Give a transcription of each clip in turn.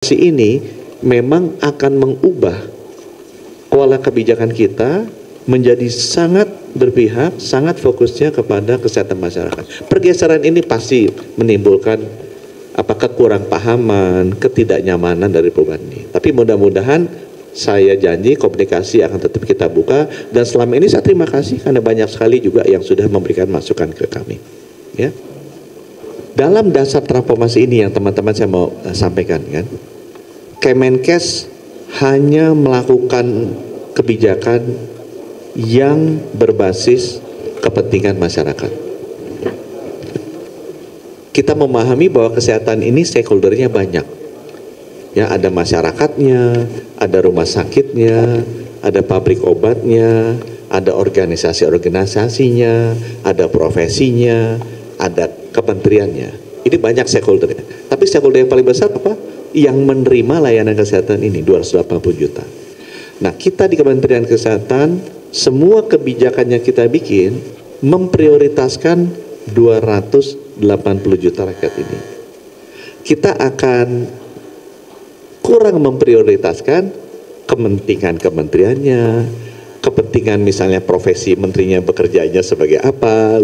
ini memang akan mengubah pola kebijakan kita menjadi sangat berpihak, sangat fokusnya kepada kesehatan masyarakat. Pergeseran ini pasti menimbulkan kurang pahaman, ketidaknyamanan dari perubahan ini. Tapi mudah-mudahan saya janji komunikasi akan tetap kita buka, dan selama ini saya terima kasih karena banyak sekali juga yang sudah memberikan masukan ke kami. Ya. Dalam dasar transformasi ini yang teman-teman saya mau sampaikan kan, Kemenkes hanya melakukan kebijakan yang berbasis kepentingan masyarakat. Kita memahami bahwa kesehatan ini stakeholdernya banyak. Ya, ada masyarakatnya, ada rumah sakitnya, ada pabrik obatnya, ada organisasi-organisasinya, ada profesinya, ada kementeriannya. Ini banyak stakeholdernya. Tapi stakeholder yang paling besar apa? Yang menerima layanan kesehatan ini 280 juta. Nah, kita di Kementerian Kesehatan, semua kebijakan yang kita bikin memprioritaskan 280 juta rakyat ini. Kita akan kurang memprioritaskan kepentingan kementeriannya, kepentingan misalnya profesi menterinya bekerjanya sebagai apa,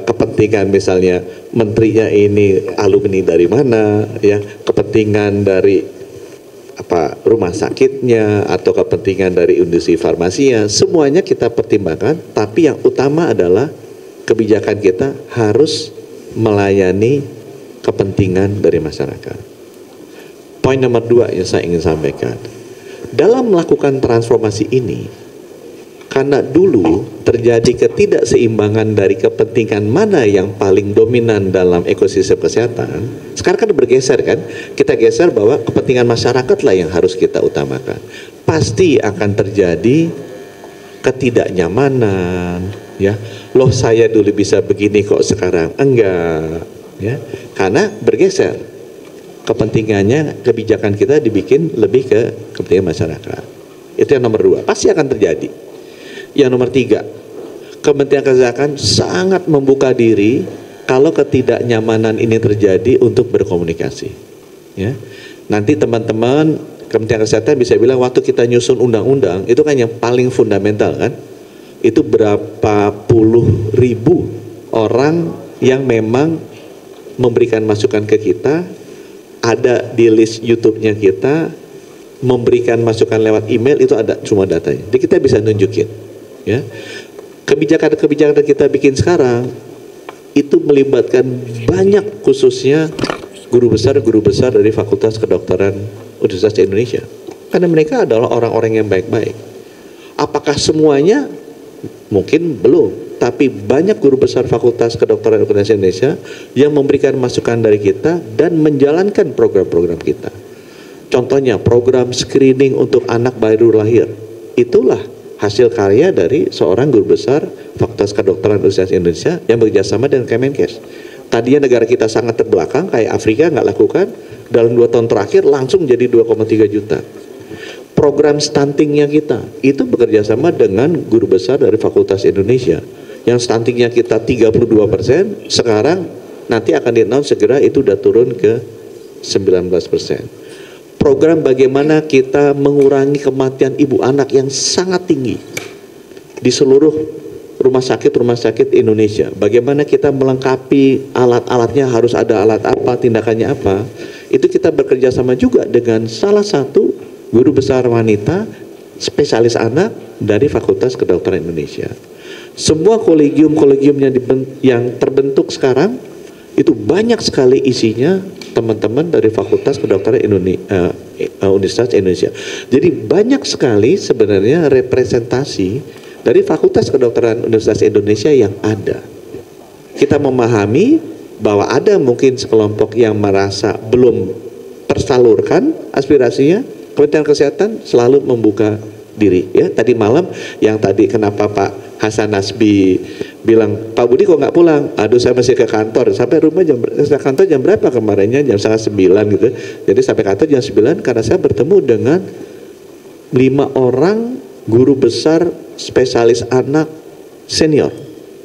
kepentingan misalnya menterinya ini alumni dari mana, ya, kepentingan dari rumah sakitnya atau kepentingan dari industri farmasinya, semuanya kita pertimbangkan. Tapi yang utama adalah kebijakan kita harus melayani kepentingan dari masyarakat. Poin nomor 2 yang saya ingin sampaikan, dalam melakukan transformasi ini, karena dulu terjadi ketidakseimbangan dari kepentingan mana yang paling dominan dalam ekosistem kesehatan, sekarang kan bergeser kan, kita geser bahwa kepentingan masyarakat lah yang harus kita utamakan. Pasti akan terjadi ketidaknyamanan, ya. Loh, saya dulu bisa begini kok sekarang enggak, ya. Karena bergeser. Kepentingannya, kebijakan kita dibikin lebih ke kepentingan masyarakat. Itu yang nomor 2, pasti akan terjadi. Yang nomor 3, Kementerian Kesehatan sangat membuka diri kalau ketidaknyamanan ini terjadi untuk berkomunikasi. Ya. Nanti teman-teman Kementerian Kesehatan bisa bilang waktu kita nyusun undang-undang, itu kan yang paling fundamental kan, itu berapa puluh ribu orang yang memang memberikan masukan ke kita, ada di list YouTube-nya kita, memberikan masukan lewat email, itu ada semua datanya. Jadi kita bisa nunjukin, ya. Kebijakan-kebijakan yang kita bikin sekarang itu melibatkan banyak, khususnya guru besar dari Fakultas Kedokteran Universitas Indonesia. Karena mereka adalah orang-orang yang baik-baik. Apakah semuanya? Mungkin belum. Tapi banyak guru besar Fakultas Kedokteran Universitas Indonesia yang memberikan masukan dari kita dan menjalankan program-program kita. Contohnya program screening untuk anak baru lahir. Itulah hasil karya dari seorang guru besar Fakultas Kedokteran Universitas Indonesia yang bekerjasama dengan Kemenkes. Tadinya negara kita sangat terbelakang, kayak Afrika nggak lakukan, dalam 2 tahun terakhir langsung jadi 2,3 juta. Program stuntingnya kita, itu bekerjasama dengan guru besar dari Fakultas Indonesia. Yang stuntingnya kita 32%, sekarang nanti akan di-announce segera itu udah turun ke 19%. Program bagaimana kita mengurangi kematian ibu anak yang sangat tinggi di seluruh rumah sakit Indonesia. Bagaimana kita melengkapi alat-alatnya, harus ada alat apa, tindakannya apa. Itu kita bekerja sama juga dengan salah satu guru besar wanita spesialis anak dari Fakultas Kedokteran Indonesia. Semua kolegium-kolegium yang terbentuk sekarang itu banyak sekali isinya teman-teman dari Fakultas Kedokteran Universitas Indonesia. Jadi banyak sekali sebenarnya representasi dari Fakultas Kedokteran Universitas Indonesia yang ada. Kita memahami bahwa ada mungkin sekelompok yang merasa belum tersalurkan aspirasinya. Kementerian Kesehatan selalu membuka diri, ya. Tadi malam yang tadi kenapa Pak Hasan Nasbi bilang, Pak Budi kok nggak pulang? Aduh, saya masih ke kantor. Sampai rumah jam berapa kemarinnya? Jam 8:30 gitu. Jadi sampai kantor jam 9 karena saya bertemu dengan 5 orang guru besar spesialis anak senior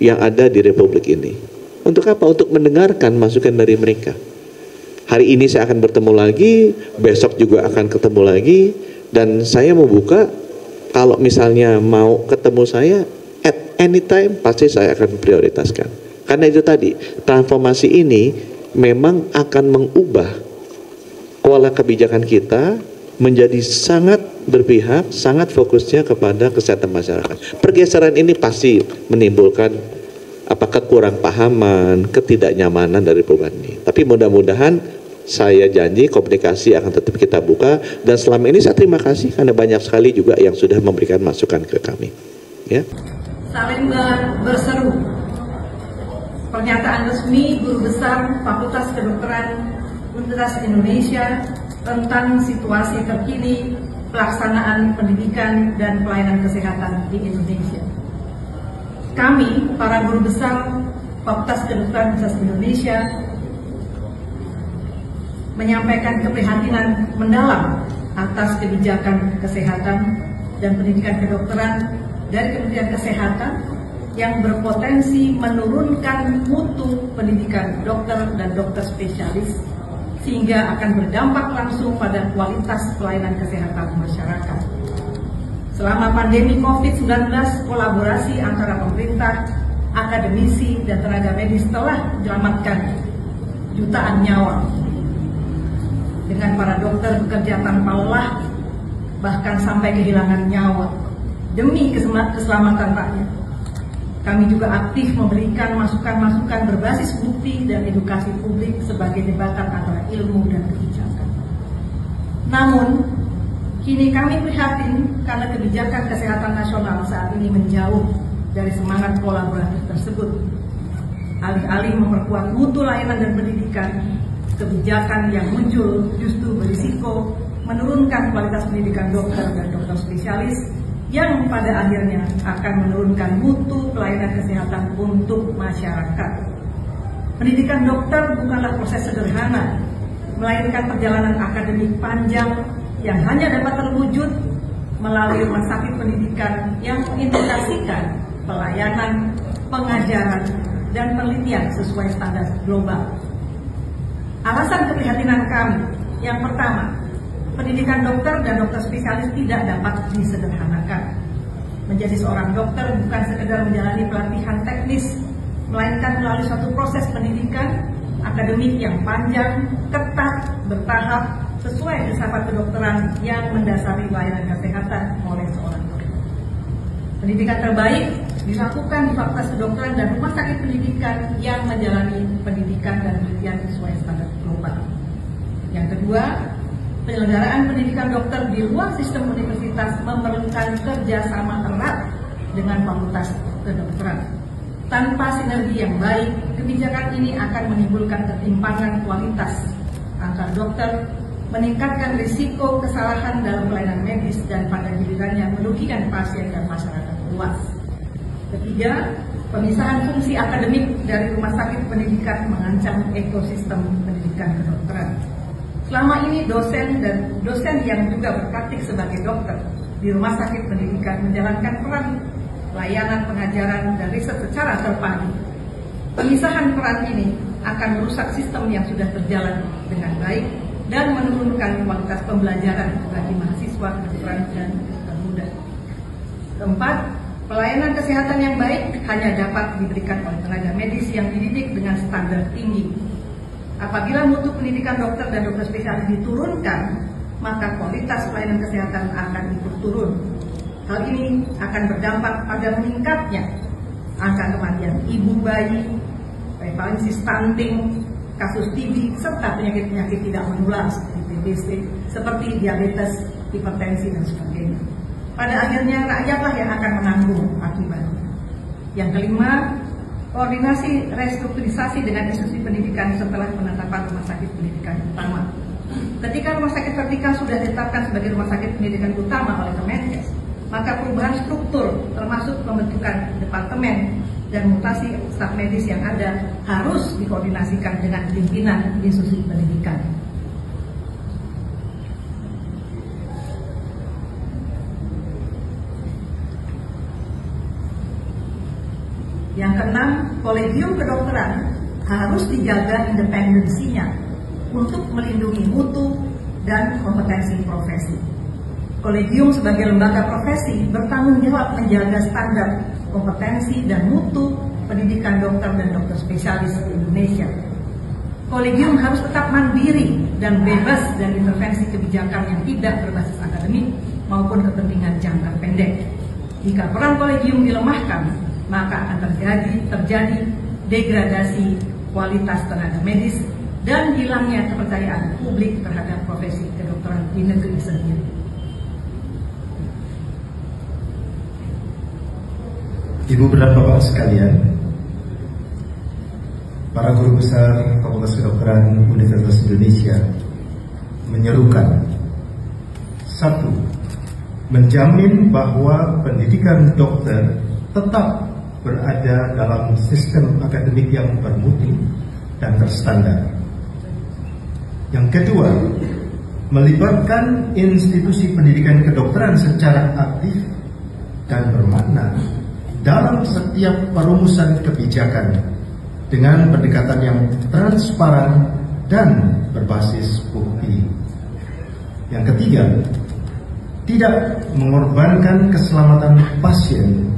yang ada di Republik ini. Untuk apa? Untuk mendengarkan masukan dari mereka. Hari ini saya akan bertemu lagi, besok juga akan ketemu lagi, dan saya mau buka, kalau misalnya mau ketemu saya, at any time pasti saya akan prioritaskan. Karena itu tadi, transformasi ini memang akan mengubah pola kebijakan kita menjadi sangat berpihak, sangat fokusnya kepada kesehatan masyarakat. Pergeseran ini pasti menimbulkan kurang pahaman, ketidaknyamanan dari perubahan ini. Tapi mudah-mudahan saya janji komunikasi akan tetap kita buka, dan selama ini saya terima kasih karena banyak sekali juga yang sudah memberikan masukan ke kami. Ya. Saling berseru. Pernyataan resmi Guru Besar Fakultas Kedokteran Universitas Indonesia tentang situasi terkini pelaksanaan pendidikan dan pelayanan kesehatan di Indonesia. Kami, para guru besar Fakultas Kedokteran Universitas Indonesia, menyampaikan keprihatinan mendalam atas kebijakan kesehatan dan pendidikan kedokteran dari Kementerian Kesehatan yang berpotensi menurunkan mutu pendidikan dokter dan dokter spesialis, sehingga akan berdampak langsung pada kualitas pelayanan kesehatan masyarakat. Selama pandemi COVID-19, kolaborasi antara pemerintah, akademisi, dan tenaga medis telah menyelamatkan jutaan nyawa. Dengan para dokter bekerja tanpa lelah, bahkan sampai kehilangan nyawa demi keselamatan rakyat. Kami juga aktif memberikan masukan-masukan berbasis bukti dan edukasi publik sebagai jembatan antara ilmu dan kebijakan. Namun, kini kami prihatin karena kebijakan kesehatan nasional saat ini menjauh dari semangat kolaboratif tersebut. Alih-alih memperkuat mutu layanan dan pendidikan, kebijakan yang muncul justru berisiko menurunkan kualitas pendidikan dokter dan dokter spesialis, yang pada akhirnya akan menurunkan mutu pelayanan kesehatan untuk masyarakat. Pendidikan dokter bukanlah proses sederhana, melainkan perjalanan akademik panjang yang hanya dapat terwujud melalui rumah sakit pendidikan yang mengintegrasikan pelayanan, pengajaran, dan penelitian sesuai standar global. Alasan keprihatinan kami, yang pertama, pendidikan dokter dan dokter spesialis tidak dapat disederhanakan. Menjadi seorang dokter bukan sekedar menjalani pelatihan teknis, melainkan melalui suatu proses pendidikan akademik yang panjang, ketat, bertahap, sesuai filsafat kedokteran yang mendasari layanan kesehatan oleh seorang dokter. Pendidikan terbaik dilakukan di Fakultas Kedokteran dan rumah sakit pendidikan yang menjalani pendidikan dan penelitian sesuai standar global. Yang kedua, penyelenggaraan pendidikan dokter di luar sistem universitas memerlukan kerjasama erat dengan Fakultas Kedokteran. Tanpa sinergi yang baik, kebijakan ini akan menimbulkan ketimpangan kualitas antar dokter, meningkatkan risiko kesalahan dalam pelayanan medis, dan pada gilirannya merugikan pasien dan masyarakat luas. Ketiga, pemisahan fungsi akademik dari rumah sakit pendidikan mengancam ekosistem pendidikan kedokteran. Selama ini dosen yang juga berpraktik sebagai dokter di rumah sakit pendidikan menjalankan peran layanan pengajaran dan riset secara terpadu. Pemisahan peran ini akan merusak sistem yang sudah berjalan dengan baik dan menurunkan kualitas pembelajaran bagi mahasiswa kedokteran dan dokter muda. Keempat, pelayanan kesehatan yang baik hanya dapat diberikan oleh tenaga medis yang dididik dengan standar tinggi. Apabila mutu pendidikan dokter dan dokter spesialis diturunkan, maka kualitas pelayanan kesehatan akan ikut turun. Hal ini akan berdampak pada meningkatnya angka kematian ibu bayi, prevalensi stunting, kasus TB, serta penyakit-penyakit tidak menular seperti TBC, seperti diabetes, hipertensi, dan sebagainya. Pada akhirnya rakyatlah yang akan menanggung akibatnya. Yang kelima, koordinasi restrukturisasi dengan institusi pendidikan setelah penetapan rumah sakit pendidikan utama. Ketika rumah sakit vertikal sudah ditetapkan sebagai rumah sakit pendidikan utama oleh Kemenkes, maka perubahan struktur termasuk pembentukan departemen dan mutasi staf medis yang ada harus dikoordinasikan dengan pimpinan institusi pendidikan. Yang keenam, kolegium kedokteran harus dijaga independensinya untuk melindungi mutu dan kompetensi profesi. Kolegium sebagai lembaga profesi bertanggung jawab menjaga standar kompetensi dan mutu pendidikan dokter dan dokter spesialis di Indonesia. Kolegium harus tetap mandiri dan bebas dari intervensi kebijakan yang tidak berbasis akademik maupun kepentingan jangka pendek. Jika peran kolegium dilemahkan, maka akan terjadi degradasi kualitas tenaga medis dan hilangnya kepercayaan publik terhadap profesi kedokteran di negeri sendiri. Ibu dan Bapak sekalian, para guru besar Fakultas Kedokteran Universitas Indonesia menyerukan: 1. Menjamin bahwa pendidikan dokter tetap berada dalam sistem akademik yang bermutu dan terstandar. Yang kedua, melibatkan institusi pendidikan kedokteran secara aktif dan bermakna dalam setiap perumusan kebijakan dengan pendekatan yang transparan dan berbasis bukti. Yang ketiga, tidak mengorbankan keselamatan pasien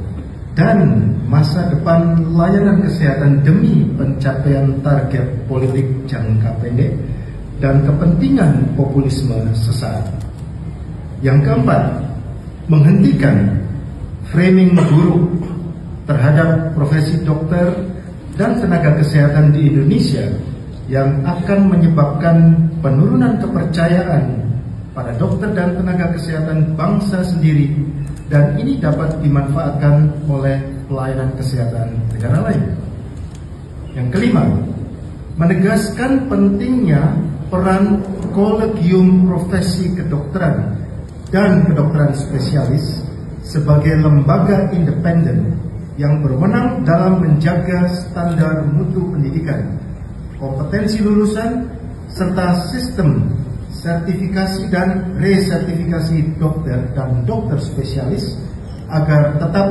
dan masa depan layanan kesehatan demi pencapaian target politik jangka pendek dan kepentingan populisme sesaat. Yang keempat, menghentikan framing buruk terhadap profesi dokter dan tenaga kesehatan di Indonesia yang akan menyebabkan penurunan kepercayaan pada dokter dan tenaga kesehatan bangsa sendiri, dan ini dapat dimanfaatkan oleh pelayanan kesehatan negara lain. Yang kelima, menegaskan pentingnya peran kolegium profesi kedokteran dan kedokteran spesialis sebagai lembaga independen yang berwenang dalam menjaga standar mutu pendidikan, kompetensi lulusan, serta sistem sertifikasi dan resertifikasi dokter dan dokter spesialis agar tetap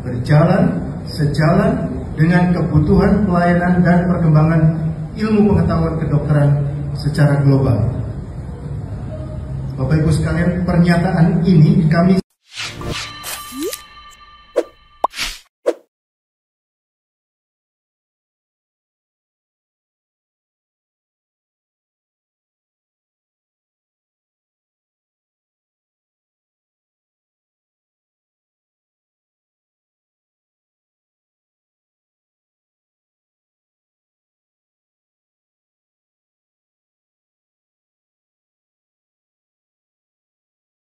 berjalan sejalan dengan kebutuhan pelayanan dan perkembangan ilmu pengetahuan kedokteran secara global. Bapak Ibu sekalian, pernyataan ini kami